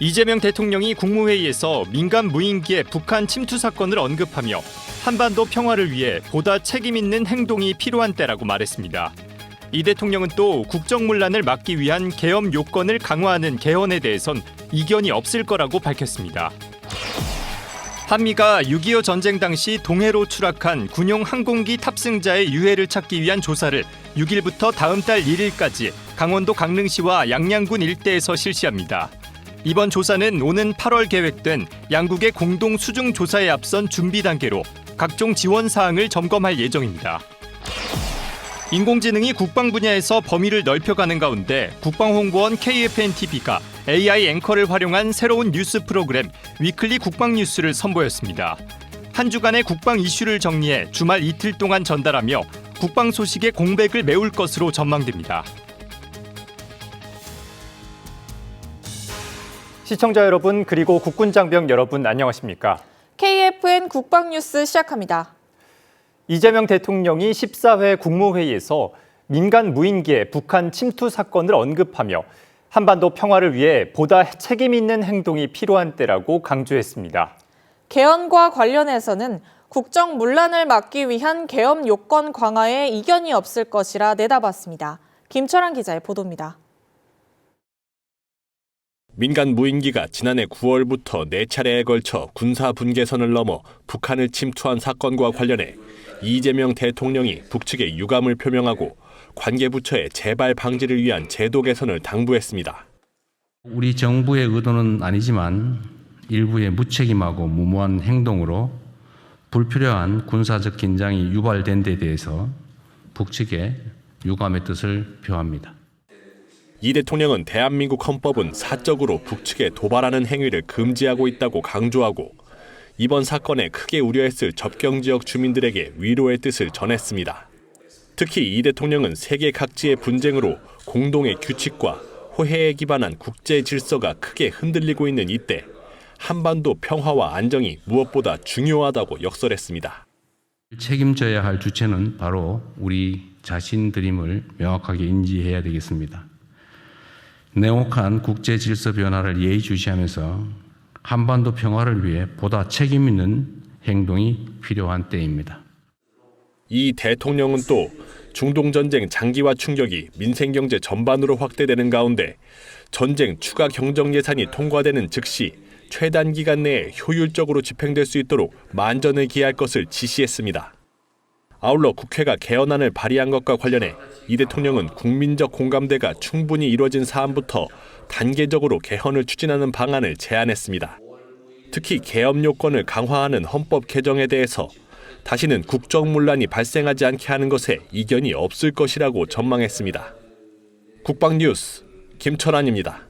이재명 대통령이 국무회의에서 민간 무인기의 북한 침투 사건을 언급하며 한반도 평화를 위해 보다 책임 있는 행동이 필요한 때라고 말했습니다. 이 대통령은 또 국정문란을 막기 위한 계엄 요건을 강화하는 개헌에 대해선 이견이 없을 거라고 밝혔습니다. 한미가 6.25 전쟁 당시 동해로 추락한 군용 항공기 탑승자의 유해를 찾기 위한 조사를 6일부터 다음 달 1일까지 강원도 강릉시와 양양군 일대에서 실시합니다. 이번 조사는 오는 8월 계획된 양국의 공동 수중 조사에 앞선 준비 단계로 각종 지원 사항을 점검할 예정입니다. 인공지능이 국방 분야에서 범위를 넓혀가는 가운데 국방홍보원 KFNTV가 AI 앵커를 활용한 새로운 뉴스 프로그램 위클리 국방뉴스를 선보였습니다. 한 주간의 국방 이슈를 정리해 주말 이틀 동안 전달하며 국방 소식의 공백을 메울 것으로 전망됩니다. 시청자 여러분 그리고 국군 장병 여러분 안녕하십니까? KFN 국방뉴스 시작합니다. 이재명 대통령이 14회 국무회의에서 민간 무인기의 북한 침투 사건을 언급하며 한반도 평화를 위해 보다 책임 있는 행동이 필요한 때라고 강조했습니다. 개헌과 관련해서는 국정 문란을 막기 위한 계엄 요건 강화에 이견이 없을 것이라 내다봤습니다. 김철환 기자의 보도입니다. 민간 무인기가 지난해 9월부터 4차례에 걸쳐 군사 분계선을 넘어 북한을 침투한 사건과 관련해 이재명 대통령이 북측에 유감을 표명하고 관계부처의 재발 방지를 위한 제도 개선을 당부했습니다. 우리 정부의 의도는 아니지만 일부의 무책임하고 무모한 행동으로 불필요한 군사적 긴장이 유발된 데 대해서 북측에 유감의 뜻을 표합니다. 이 대통령은 대한민국 헌법은 사적으로 북측에 도발하는 행위를 금지하고 있다고 강조하고 이번 사건에 크게 우려했을 접경지역 주민들에게 위로의 뜻을 전했습니다. 특히 이 대통령은 세계 각지의 분쟁으로 공동의 규칙과 호혜에 기반한 국제 질서가 크게 흔들리고 있는 이때 한반도 평화와 안정이 무엇보다 중요하다고 역설했습니다. 책임져야 할 주체는 바로 우리 자신들임을 명확하게 인지해야 되겠습니다. 냉혹한 국제 질서 변화를 예의주시하면서 한반도 평화를 위해 보다 책임 있는 행동이 필요한 때입니다. 이 대통령은 또 중동전쟁 장기화 충격이 민생경제 전반으로 확대되는 가운데 전쟁 추가 경정 예산이 통과되는 즉시 최단 기간 내에 효율적으로 집행될 수 있도록 만전을 기할 것을 지시했습니다. 아울러 국회가 개헌안을 발의한 것과 관련해 이 대통령은 국민적 공감대가 충분히 이루어진 사안부터 단계적으로 개헌을 추진하는 방안을 제안했습니다. 특히 계엄 요건을 강화하는 헌법 개정에 대해서 다시는 국정문란이 발생하지 않게 하는 것에 이견이 없을 것이라고 전망했습니다. 국방뉴스 김철환입니다.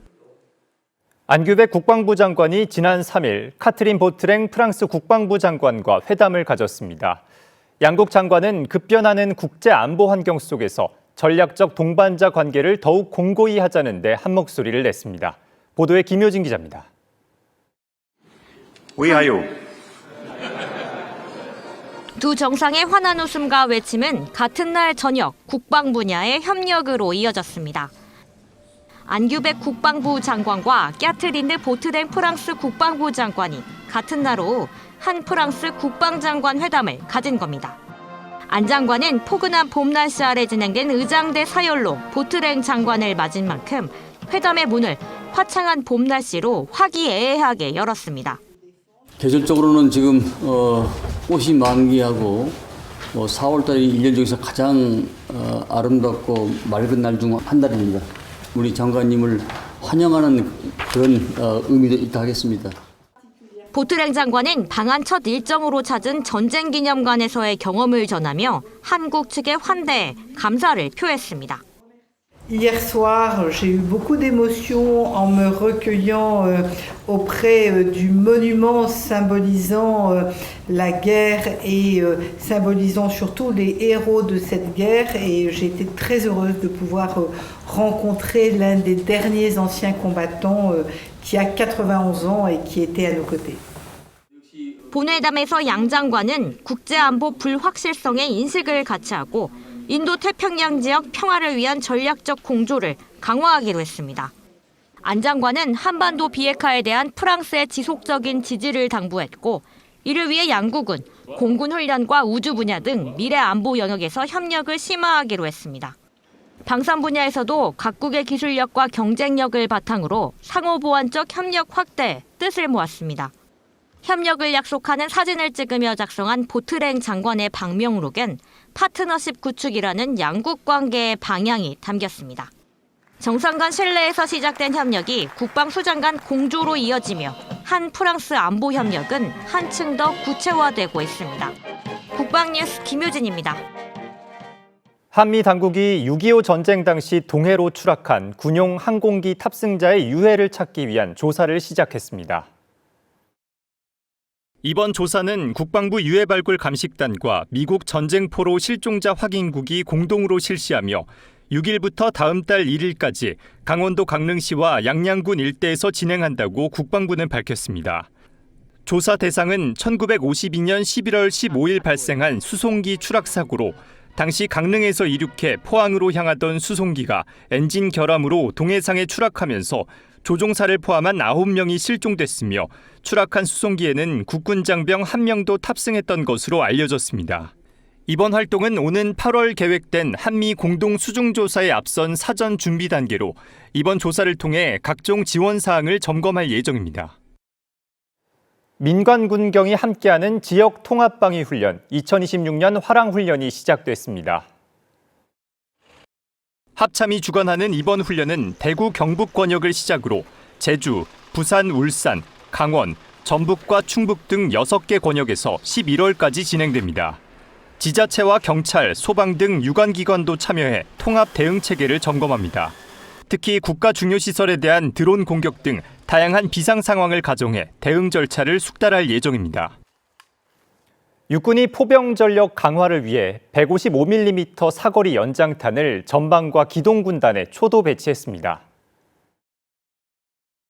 안규백 국방부 장관이 지난 3일 카트린 보트랭 프랑스 국방부 장관과 회담을 가졌습니다. 양국 장관은 급변하는 국제 안보 환경 속에서 전략적 동반자 관계를 더욱 공고히 하자는 데 한 목소리를 냈습니다. 보도에 김효진 기자입니다. 위하여. 두 정상의 환한 웃음과 외침은 같은 날 저녁 국방 분야의 협력으로 이어졌습니다. 안규백 국방부 장관과 까트린드 보트랭 프랑스 국방부 장관이 같은 날 오후 한 프랑스 국방장관 회담을 가진 겁니다. 안 장관은 포근한 봄 날씨 아래 진행된 의장대 사열로 보트랭 장관을 맞은 만큼 회담의 문을 화창한 봄 날씨로 화기애애하게 열었습니다. 계절적으로는 지금 꽃이 만기하고 4월 달이 1년 중에서 가장 아름답고 맑은 날 중 한 달입니다. 우리 장관님을 환영하는 그런 의미도 있다 하겠습니다. 보트랭 장관은 방한 첫 일정으로 찾은 전쟁기념관에서의 경험을 전하며 한국 측의 환대에 감사를 표했습니다. Hier soir, j'ai eu beaucoup d'émotions en me recueillant auprès du monument symbolisant la guerre et symbolisant surtout les héros de cette guerre. Et j'ai été très heureuse de pouvoir rencontrer l'un des derniers anciens combattants qui a 91 ans et qui était à nos côtés. 본회담에서 양 장관은 국제안보 불확실성의 인식을 같이 하고 인도 태평양 지역 평화를 위한 전략적 공조를 강화하기로 했습니다. 안 장관은 한반도 비핵화에 대한 프랑스의 지속적인 지지를 당부했고, 이를 위해 양국은 공군 훈련과 우주 분야 등 미래 안보 영역에서 협력을 심화하기로 했습니다. 방산 분야에서도 각국의 기술력과 경쟁력을 바탕으로 상호보완적 협력 확대에 뜻을 모았습니다. 협력을 약속하는 사진을 찍으며 작성한 보트랭 장관의 방명록엔 파트너십 구축이라는 양국 관계의 방향이 담겼습니다. 정상 간 신뢰에서 시작된 협력이 국방수장 간 공조로 이어지며 한 프랑스 안보 협력은 한층 더 구체화되고 있습니다. 국방뉴스 김효진입니다. 한미 당국이 6.25 전쟁 당시 동해로 추락한 군용 항공기 탑승자의 유해를 찾기 위한 조사를 시작했습니다. 이번 조사는 국방부 유해발굴 감식단과 미국 전쟁포로 실종자 확인국이 공동으로 실시하며 6일부터 다음 달 1일까지 강원도 강릉시와 양양군 일대에서 진행한다고 국방부는 밝혔습니다. 조사 대상은 1952년 11월 15일 발생한 수송기 추락 사고로 당시 강릉에서 이륙해 포항으로 향하던 수송기가 엔진 결함으로 동해상에 추락하면서 조종사를 포함한 9명이 실종됐으며 추락한 수송기에는 국군 장병 1명도 탑승했던 것으로 알려졌습니다. 이번 활동은 오는 8월 계획된 한미 공동 수중조사에 앞선 사전 준비 단계로 이번 조사를 통해 각종 지원 사항을 점검할 예정입니다. 민관 군경이 함께하는 지역 통합방위 훈련 2026년 화랑훈련이 시작됐습니다. 합참이 주관하는 이번 훈련은 대구 경북 권역을 시작으로 제주, 부산, 울산, 강원, 전북과 충북 등 6개 권역에서 11월까지 진행됩니다. 지자체와 경찰, 소방 등 유관기관도 참여해 통합 대응 체계를 점검합니다. 특히 국가 중요시설에 대한 드론 공격 등 다양한 비상 상황을 가정해 대응 절차를 숙달할 예정입니다. 육군이 포병 전력 강화를 위해 155mm 사거리 연장탄을 전방과 기동군단에 초도 배치했습니다.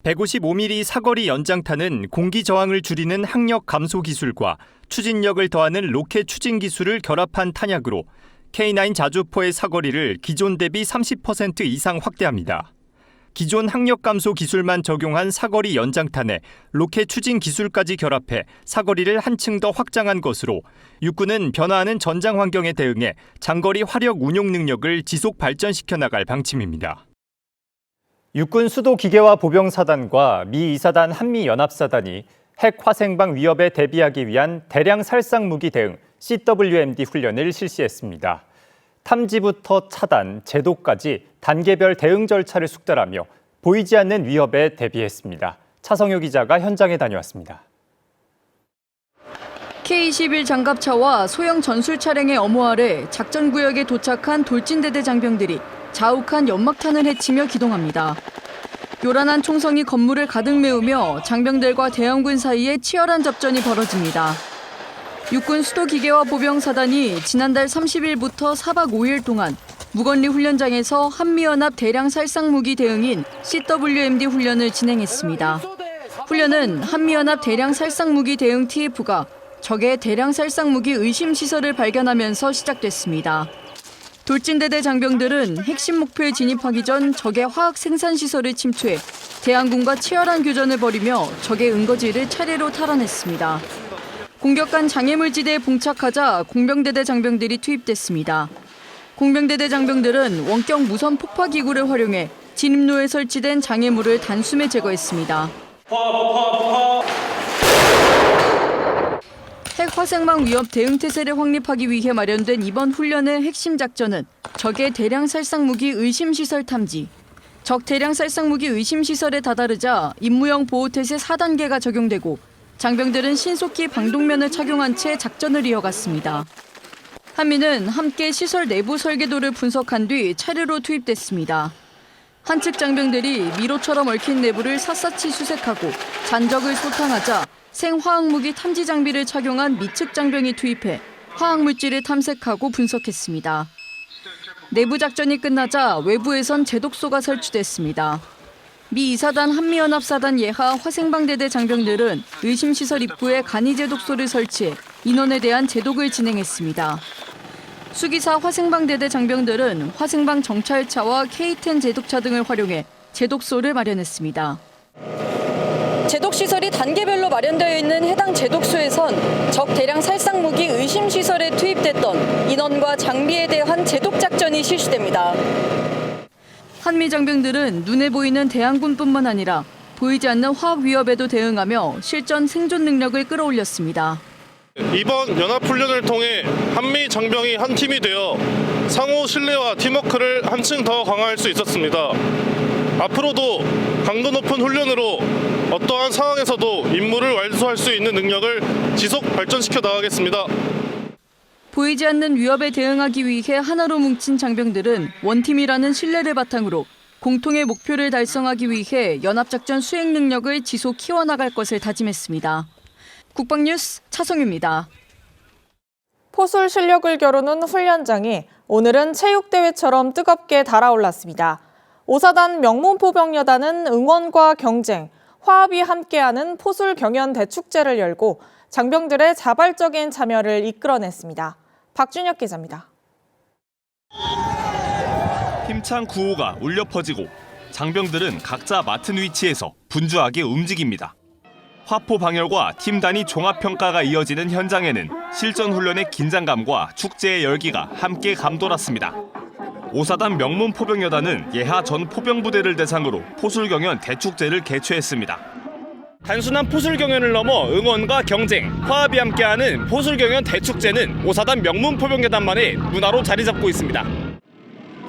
155mm 사거리 연장탄은 공기 저항을 줄이는 항력 감소 기술과 추진력을 더하는 로켓 추진 기술을 결합한 탄약으로 K9 자주포의 사거리를 기존 대비 30% 이상 확대합니다. 기존 항력 감소 기술만 적용한 사거리 연장탄에 로켓 추진 기술까지 결합해 사거리를 한층 더 확장한 것으로 육군은 변화하는 전장 환경에 대응해 장거리 화력 운용 능력을 지속 발전시켜 나갈 방침입니다. 육군 수도기계화 보병사단과 미 2사단 한미연합사단이 핵 화생방 위협에 대비하기 위한 대량 살상 무기 대응 CWMD 훈련을 실시했습니다. 탐지부터 차단, 제도까지 단계별 대응 절차를 숙달하며 보이지 않는 위협에 대비했습니다. 차성효 기자가 현장에 다녀왔습니다. K-21 장갑차와 소형 전술 차량의 엄호 아래 작전구역에 도착한 돌진대대 장병들이 자욱한 연막탄을 해치며 기동합니다. 요란한 총성이 건물을 가득 메우며 장병들과 대형군 사이에 치열한 접전이 벌어집니다. 육군 수도기계화 보병사단이 지난달 30일부터 4박 5일 동안 무건리 훈련장에서 한미연합 대량 살상무기 대응인 CWMD 훈련을 진행했습니다. 훈련은 한미연합 대량 살상무기 대응 TF가 적의 대량 살상무기 의심 시설을 발견하면서 시작됐습니다. 돌진대대 장병들은 핵심 목표에 진입하기 전 적의 화학 생산 시설을 침투해 대항군과 치열한 교전을 벌이며 적의 은거지를 차례로 탈환했습니다. 공격한 장애물지대에 봉착하자 공병대대 장병들이 투입됐습니다. 공병대대 장병들은 원격 무선 폭파기구를 활용해 진입로에 설치된 장애물을 단숨에 제거했습니다. 핵 화생방 위협 대응 태세를 확립하기 위해 마련된 이번 훈련의 핵심 작전은 적의 대량 살상무기 의심시설 탐지. 적 대량 살상무기 의심시설에 다다르자 임무형 보호태세 4단계가 적용되고 장병들은 신속히 방독면을 착용한 채 작전을 이어갔습니다. 한미는 함께 시설 내부 설계도를 분석한 뒤 차례로 투입됐습니다. 한측 장병들이 미로처럼 얽힌 내부를 샅샅이 수색하고 잔적을 소탕하자 생화학무기 탐지 장비를 착용한 미측 장병이 투입해 화학물질을 탐색하고 분석했습니다. 내부 작전이 끝나자 외부에선 제독소가 설치됐습니다. 미 2사단 한미연합사단 예하 화생방대대 장병들은 의심시설 입구에 간이제독소를 설치해 인원에 대한 제독을 진행했습니다. 수기사 화생방대대 장병들은 화생방 정찰차와 K-10 제독차 등을 활용해 제독소를 마련했습니다. 제독시설이 단계별로 마련되어 있는 해당 제독소에선 적 대량 살상 무기 의심 시설에 투입됐던 인원과 장비에 대한 제독 작전이 실시됩니다. 한미 장병들은 눈에 보이는 대항군뿐만 아니라 보이지 않는 화학 위협에도 대응하며 실전 생존 능력을 끌어올렸습니다. 이번 연합훈련을 통해 한미 장병이 한 팀이 되어 상호 신뢰와 팀워크를 한층 더 강화할 수 있었습니다. 앞으로도 강도 높은 훈련으로 어떠한 상황에서도 임무를 완수할 수 있는 능력을 지속 발전시켜 나가겠습니다. 보이지 않는 위협에 대응하기 위해 하나로 뭉친 장병들은 원팀이라는 신뢰를 바탕으로 공통의 목표를 달성하기 위해 연합작전 수행 능력을 지속 키워나갈 것을 다짐했습니다. 국방뉴스 차성유입니다. 포술 실력을 겨루는 훈련장이 오늘은 체육대회처럼 뜨겁게 달아올랐습니다. 5사단 명문포병여단은 응원과 경쟁, 화합이 함께하는 포술 경연 대축제를 열고 장병들의 자발적인 참여를 이끌어냈습니다. 박준혁 기자입니다. 힘찬 구호가 울려 퍼지고 장병들은 각자 맡은 위치에서 분주하게 움직입니다. 화포 방열과 팀 단위 종합평가가 이어지는 현장에는 실전 훈련의 긴장감과 축제의 열기가 함께 감돌았습니다. 5사단 명문포병여단은 예하 전 포병부대를 대상으로 포술경연 대축제를 개최했습니다. 단순한 포술경연을 넘어 응원과 경쟁, 화합이 함께하는 포술경연 대축제는 5사단 명문포병여단만의 문화로 자리 잡고 있습니다.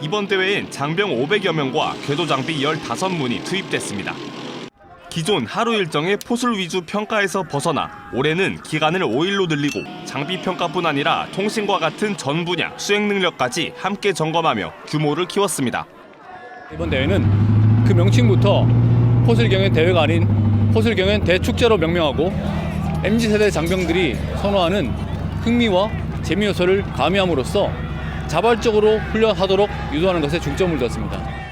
이번 대회엔 장병 500여 명과 궤도 장비 15문이 투입됐습니다. 기존 하루 일정의 포술 위주 평가에서 벗어나 올해는 기간을 5일로 늘리고 장비 평가뿐 아니라 통신과 같은 전 분야 수행 능력까지 함께 점검하며 규모를 키웠습니다. 이번 대회는 그 명칭부터 포술경연 대회가 아닌 포술경연 대축제로 명명하고 MZ세대 장병들이 선호하는 흥미와 재미 요소를 가미함으로써 자발적으로 훈련하도록 유도하는 것에 중점을 뒀습니다.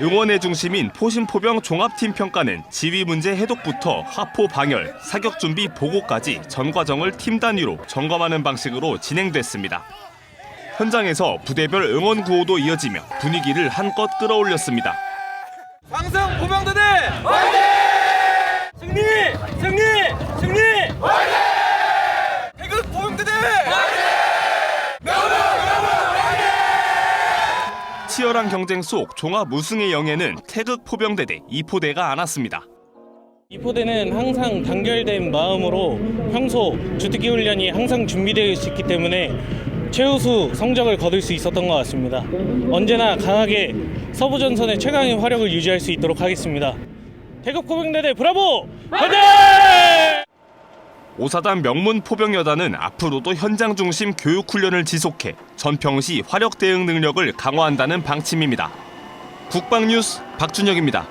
응원의 중심인 포심포병 종합팀 평가는 지휘 문제 해독부터 화포 방열, 사격 준비 보고까지 전 과정을 팀 단위로 점검하는 방식으로 진행됐습니다. 현장에서 부대별 응원 구호도 이어지며 분위기를 한껏 끌어올렸습니다. 상승 포병대대 화이팅! 승리! 승리! 승리! 화이팅! 태극 포병대대 화이팅! 치열한 경쟁 속 종합 우승의 영예는 태극 포병대대 2포대가 안았습니다. 2포대는 항상 단결된 마음으로 평소 주특기 훈련이 항상 준비되어 있기 때문에 최우수 성적을 거둘 수 있었던 것 같습니다. 언제나 강하게 서부전선의 최강의 화력을 유지할 수 있도록 하겠습니다. 태극 포병대대 브라보! 화이팅! 5사단 명문포병여단은 앞으로도 현장 중심 교육 훈련을 지속해 전평시 화력 대응 능력을 강화한다는 방침입니다. 국방뉴스 박준혁입니다.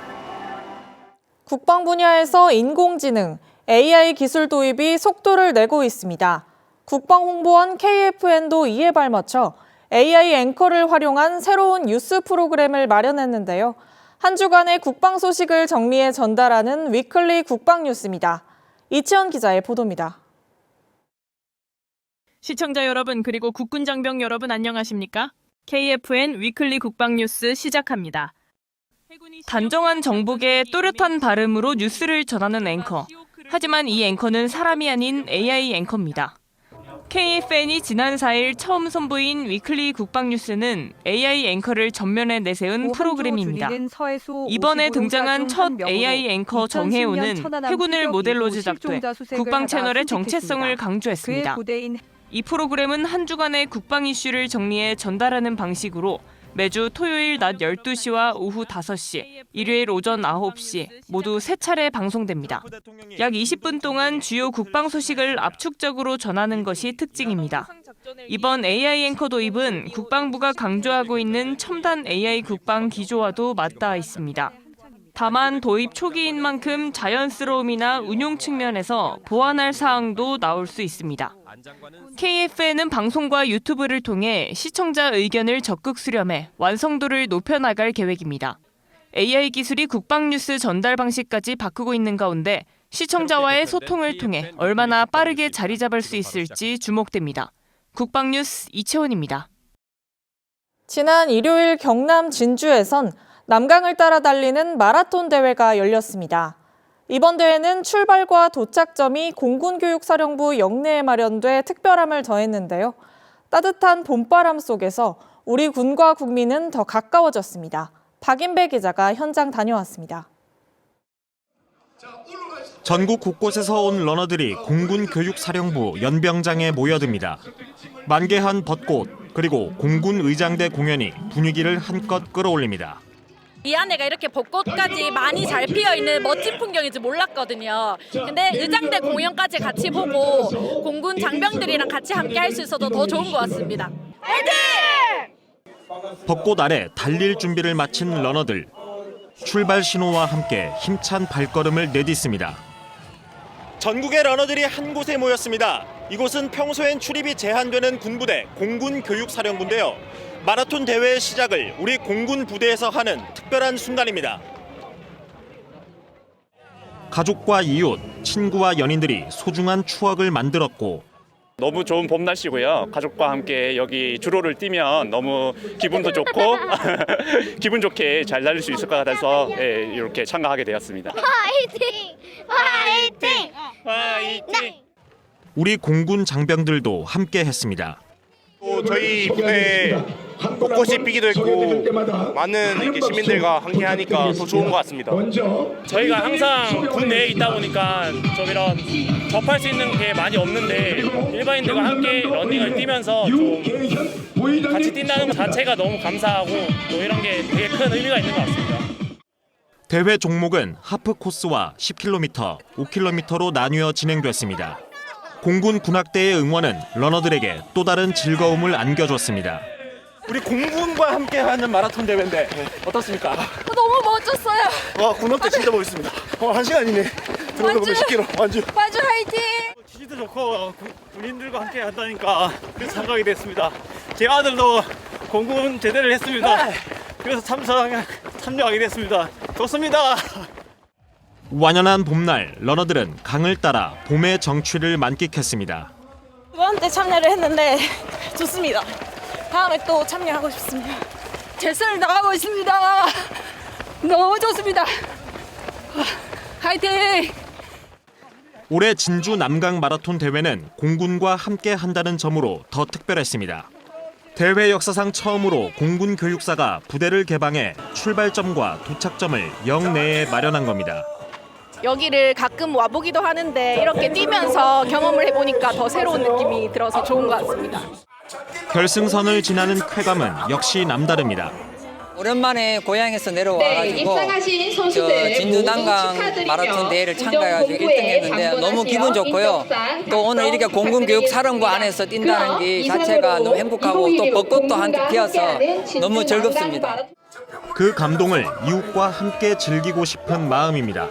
국방 분야에서 인공지능, AI 기술 도입이 속도를 내고 있습니다. 국방홍보원 KFN도 이에 발맞춰 AI 앵커를 활용한 새로운 뉴스 프로그램을 마련했는데요. 한 주간의 국방 소식을 정리해 전달하는 위클리 국방뉴스입니다. 이치현 기자의 보도입니다. 시청자 여러분 그리고 국군 장병 여러분 안녕하십니까? KFN 위클리 국방뉴스 시작합니다. 단정한 정복의 또렷한 발음으로 뉴스를 전하는 앵커. 하지만 이 앵커는 사람이 아닌 AI 앵커입니다. KFN이 지난 4일 처음 선보인 위클리 국방뉴스는 AI 앵커를 전면에 내세운 프로그램입니다. 이번에 등장한 첫 AI 앵커 정혜우는 해군을 모델로 제작돼 국방 채널의 정체성을 강조했습니다. 이 프로그램은 한 주간의 국방 이슈를 정리해 전달하는 방식으로 매주 토요일 낮 12시와 오후 5시, 일요일 오전 9시 모두 3차례 방송됩니다. 약 20분 동안 주요 국방 소식을 압축적으로 전하는 것이 특징입니다. 이번 AI 앵커 도입은 국방부가 강조하고 있는 첨단 AI 국방 기조와도 맞닿아 있습니다. 다만 도입 초기인 만큼 자연스러움이나 운용 측면에서 보완할 사항도 나올 수 있습니다. KFN은 방송과 유튜브를 통해 시청자 의견을 적극 수렴해 완성도를 높여나갈 계획입니다. AI 기술이 국방 뉴스 전달 방식까지 바꾸고 있는 가운데 시청자와의 소통을 통해 얼마나 빠르게 자리 잡을 수 있을지 주목됩니다. 국방 뉴스 이채원입니다. 지난 일요일 경남 진주에선 남강을 따라 달리는 마라톤 대회가 열렸습니다. 이번 대회는 출발과 도착점이 공군교육사령부 영내에 마련돼 특별함을 더했는데요. 따뜻한 봄바람 속에서 우리 군과 국민은 더 가까워졌습니다. 박인배 기자가 현장 다녀왔습니다. 전국 곳곳에서 온 러너들이 공군교육사령부 연병장에 모여듭니다. 만개한 벚꽃 그리고 공군의장대 공연이 분위기를 한껏 끌어올립니다. 이 안에가 이렇게 벚꽃까지 많이 잘 피어있는 멋진 풍경인지 몰랐거든요. 근데 의장대 공연까지 같이 보고 공군 장병들이랑 같이 함께 할 수 있어서 더 좋은 것 같습니다. 화이팅! 벚꽃 아래 달릴 준비를 마친 러너들. 출발 신호와 함께 힘찬 발걸음을 내딛습니다. 전국의 러너들이 한 곳에 모였습니다. 이곳은 평소엔 출입이 제한되는 군부대 공군교육사령부인데요. 마라톤 대회의 시작을 우리 공군 부대에서 하는 특별한 순간입니다. 가족과 이웃, 친구와 연인들이 소중한 추억을 만들었고 너무 좋은 봄 날씨고요. 가족과 함께 여기 주로를 뛰면 너무 기분도 좋고 기분 좋게 잘 달릴 수 있을 것 같아서 이렇게 참가하게 되었습니다. 화이팅! 화이팅! 화이팅! 우리 공군 장병들도 함께 했습니다. 저희 부대 벚꽃이 피기도 했고 많은 이렇게 시민들과 함께 하니까 더 좋은 것 같습니다. 저희가 항상 군 내에 있다 보니까 좀 이런 접할 수 있는 게 많이 없는데 일반인들과 함께 러닝을 뛰면서 좀 같이 뛴다는 것 자체가 너무 감사하고 또 이런 게 되게 큰 의미가 있는 것 같습니다. 대회 종목은 하프 코스와 10km, 5km로 나뉘어 진행됐습니다. 공군 군악대의 응원은 러너들에게 또 다른 즐거움을 안겨줬습니다. 우리 공군과 함께하는 마라톤 대회인데 어떻습니까? 너무 멋졌어요. 와, 군악대 진짜 멋있습니다. 1시간 이내 들어오면 10km 완주. 완주 화이팅! 취지도 좋고 군인들과 함께 한다니까 그래서 참가하게 됐습니다. 제 아들도 공군 제대를 했습니다. 그래서 참여하게 됐습니다. 좋습니다. 완연한 봄날, 러너들은 강을 따라 봄의 정취를 만끽했습니다. 두 번째 참여를 했는데 좋습니다. 다음에 또 참여하고 싶습니다. 최선을 다하고 있습니다. 너무 좋습니다. 화이팅! 올해 진주 남강 마라톤 대회는 공군과 함께 한다는 점으로 더 특별했습니다. 대회 역사상 처음으로 공군 교육사가 부대를 개방해 출발점과 도착점을 영내에 마련한 겁니다. 여기를 가끔 와보기도 하는데 이렇게 뛰면서 경험을 해보니까 더 새로운 느낌이 들어서 좋은 것 같습니다. 결승선을 지나는 쾌감은 역시 남다릅니다. 오랜만에 고향에서 내려와가지고 진주 남강 마라톤 대회를 참가해가지고 1등 했는데 너무 기분 좋고요. 또 오늘 이렇게 공군교육사령부 안에서 뛴다는 게 자체가 너무 행복하고 또 벚꽃도 한테 피어서 너무 즐겁습니다. 그 감동을 이웃과 함께 즐기고 싶은 마음입니다.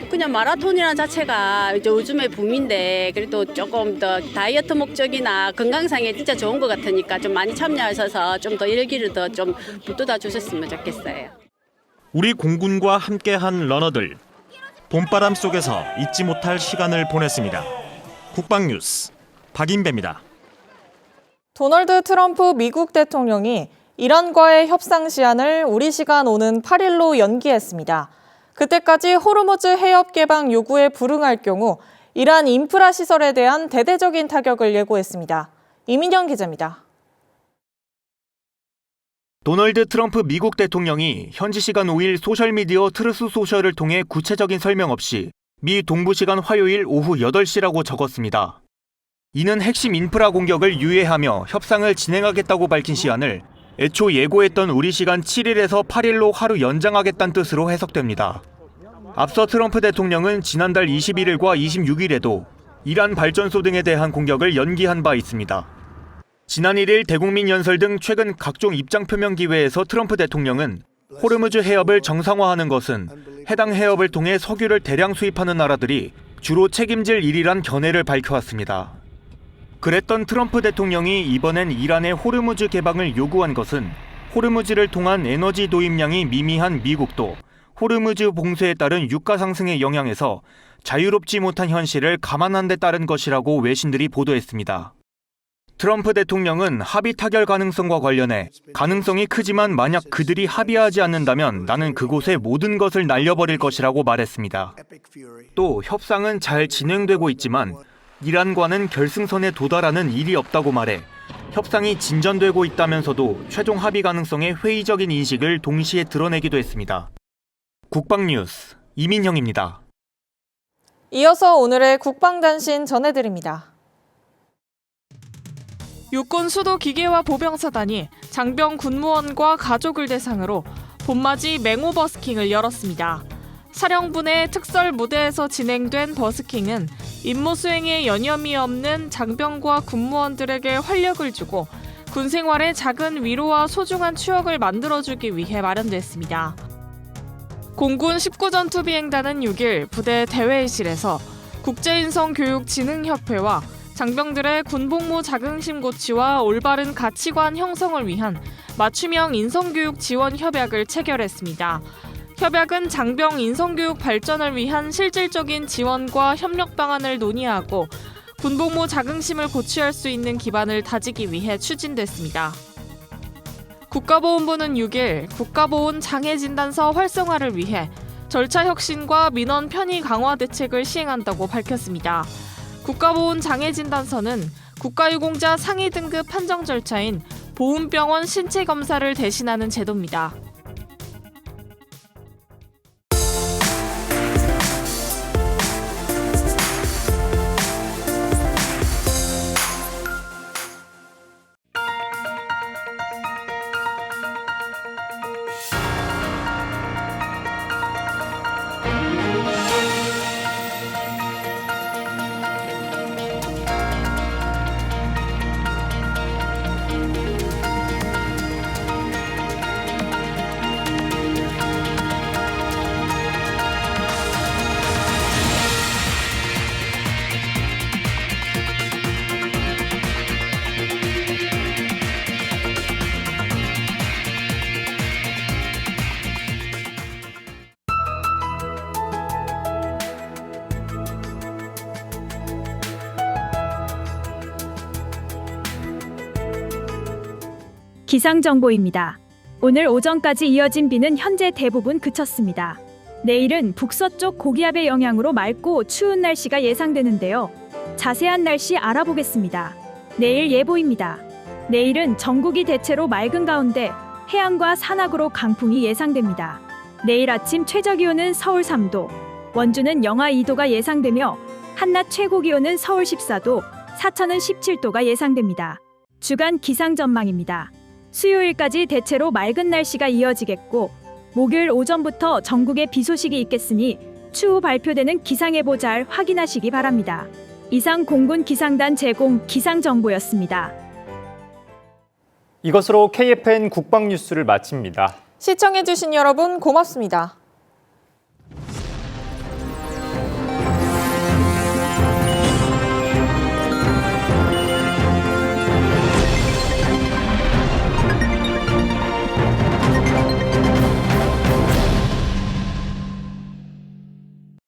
그냥 마라톤이라는 자체가 이제 요즘의 붐인데 그래도 조금 더 다이어트 목적이나 건강상에 진짜 좋은 것 같으니까 좀 많이 참여하셔서 좀 더 일기를 더 좀 붙들어 주셨으면 좋겠어요. 우리 공군과 함께한 러너들, 봄바람 속에서 잊지 못할 시간을 보냈습니다. 국방뉴스 박인배입니다. 도널드 트럼프 미국 대통령이 이란과의 협상 시한을 우리 시간 오는 8일로 연기했습니다. 그때까지 호르무즈 해협 개방 요구에 불응할 경우 이란 인프라 시설에 대한 대대적인 타격을 예고했습니다. 이민영 기자입니다. 도널드 트럼프 미국 대통령이 현지 시간 5일 소셜미디어 트루스 소셜을 통해 구체적인 설명 없이 미 동부 시간 화요일 오후 8시라고 적었습니다. 이는 핵심 인프라 공격을 유예하며 협상을 진행하겠다고 밝힌 시한을 애초 예고했던 우리 시간 7일에서 8일로 하루 연장하겠다는 뜻으로 해석됩니다. 앞서 트럼프 대통령은 지난달 21일과 26일에도 이란 발전소 등에 대한 공격을 연기한 바 있습니다. 지난 1일 대국민 연설 등 최근 각종 입장 표명 기회에서 트럼프 대통령은 호르무즈 해협을 정상화하는 것은 해당 해협을 통해 석유를 대량 수입하는 나라들이 주로 책임질 일이란 견해를 밝혀왔습니다. 그랬던 트럼프 대통령이 이번엔 이란의 호르무즈 개방을 요구한 것은 호르무즈를 통한 에너지 도입량이 미미한 미국도 호르무즈 봉쇄에 따른 유가 상승의 영향에서 자유롭지 못한 현실을 감안한 데 따른 것이라고 외신들이 보도했습니다. 트럼프 대통령은 합의 타결 가능성과 관련해 가능성이 크지만 만약 그들이 합의하지 않는다면 나는 그곳에 모든 것을 날려버릴 것이라고 말했습니다. 또 협상은 잘 진행되고 있지만 이란과는 결승선에 도달하는 일이 없다고 말해 협상이 진전되고 있다면서도 최종 합의 가능성의 회의적인 인식을 동시에 드러내기도 했습니다. 국방뉴스 이민형입니다. 이어서 오늘의 국방단신 전해드립니다. 육군 수도 기계화 보병사단이 장병 군무원과 가족을 대상으로 봄맞이 맹호 버스킹을 열었습니다. 사령부내 특설 무대에서 진행된 버스킹은 임무 수행에 여념이 없는 장병과 군무원들에게 활력을 주고 군 생활에 작은 위로와 소중한 추억을 만들어주기 위해 마련됐습니다. 공군 19전투비행단은 6일 부대 대회의실에서 국제인성교육진흥협회와 장병들의 군복무 자긍심 고취와 올바른 가치관 형성을 위한 맞춤형 인성교육 지원 협약을 체결했습니다. 협약은 장병 인성교육 발전을 위한 실질적인 지원과 협력 방안을 논의하고 군복무 자긍심을 고취할 수 있는 기반을 다지기 위해 추진됐습니다. 국가보훈부는 6일 국가보훈 장애진단서 활성화를 위해 절차 혁신과 민원 편의 강화 대책을 시행한다고 밝혔습니다. 국가보훈 장애진단서는 국가유공자 상위 등급 판정 절차인 보훈병원 신체 검사를 대신하는 제도입니다. 기상정보입니다. 오늘 오전까지 이어진 비는 현재 대부분 그쳤습니다. 내일은 북서쪽 고기압의 영향으로 맑고 추운 날씨가 예상되는데요. 자세한 날씨 알아보겠습니다. 내일 예보입니다. 내일은 전국이 대체로 맑은 가운데 해안과 산악으로 강풍이 예상됩니다. 내일 아침 최저기온은 서울 3도, 원주는 영하 2도가 예상되며 한낮 최고기온은 서울 14도, 사천은 17도가 예상됩니다. 주간 기상 전망입니다. 수요일까지 대체로 맑은 날씨가 이어지겠고 목요일 오전부터 전국에 비 소식이 있겠으니 추후 발표되는 기상예보 잘 확인하시기 바랍니다. 이상 공군 기상단 제공 기상정보였습니다. 이것으로 KFN 국방뉴스를 마칩니다. 시청해주신 여러분 고맙습니다.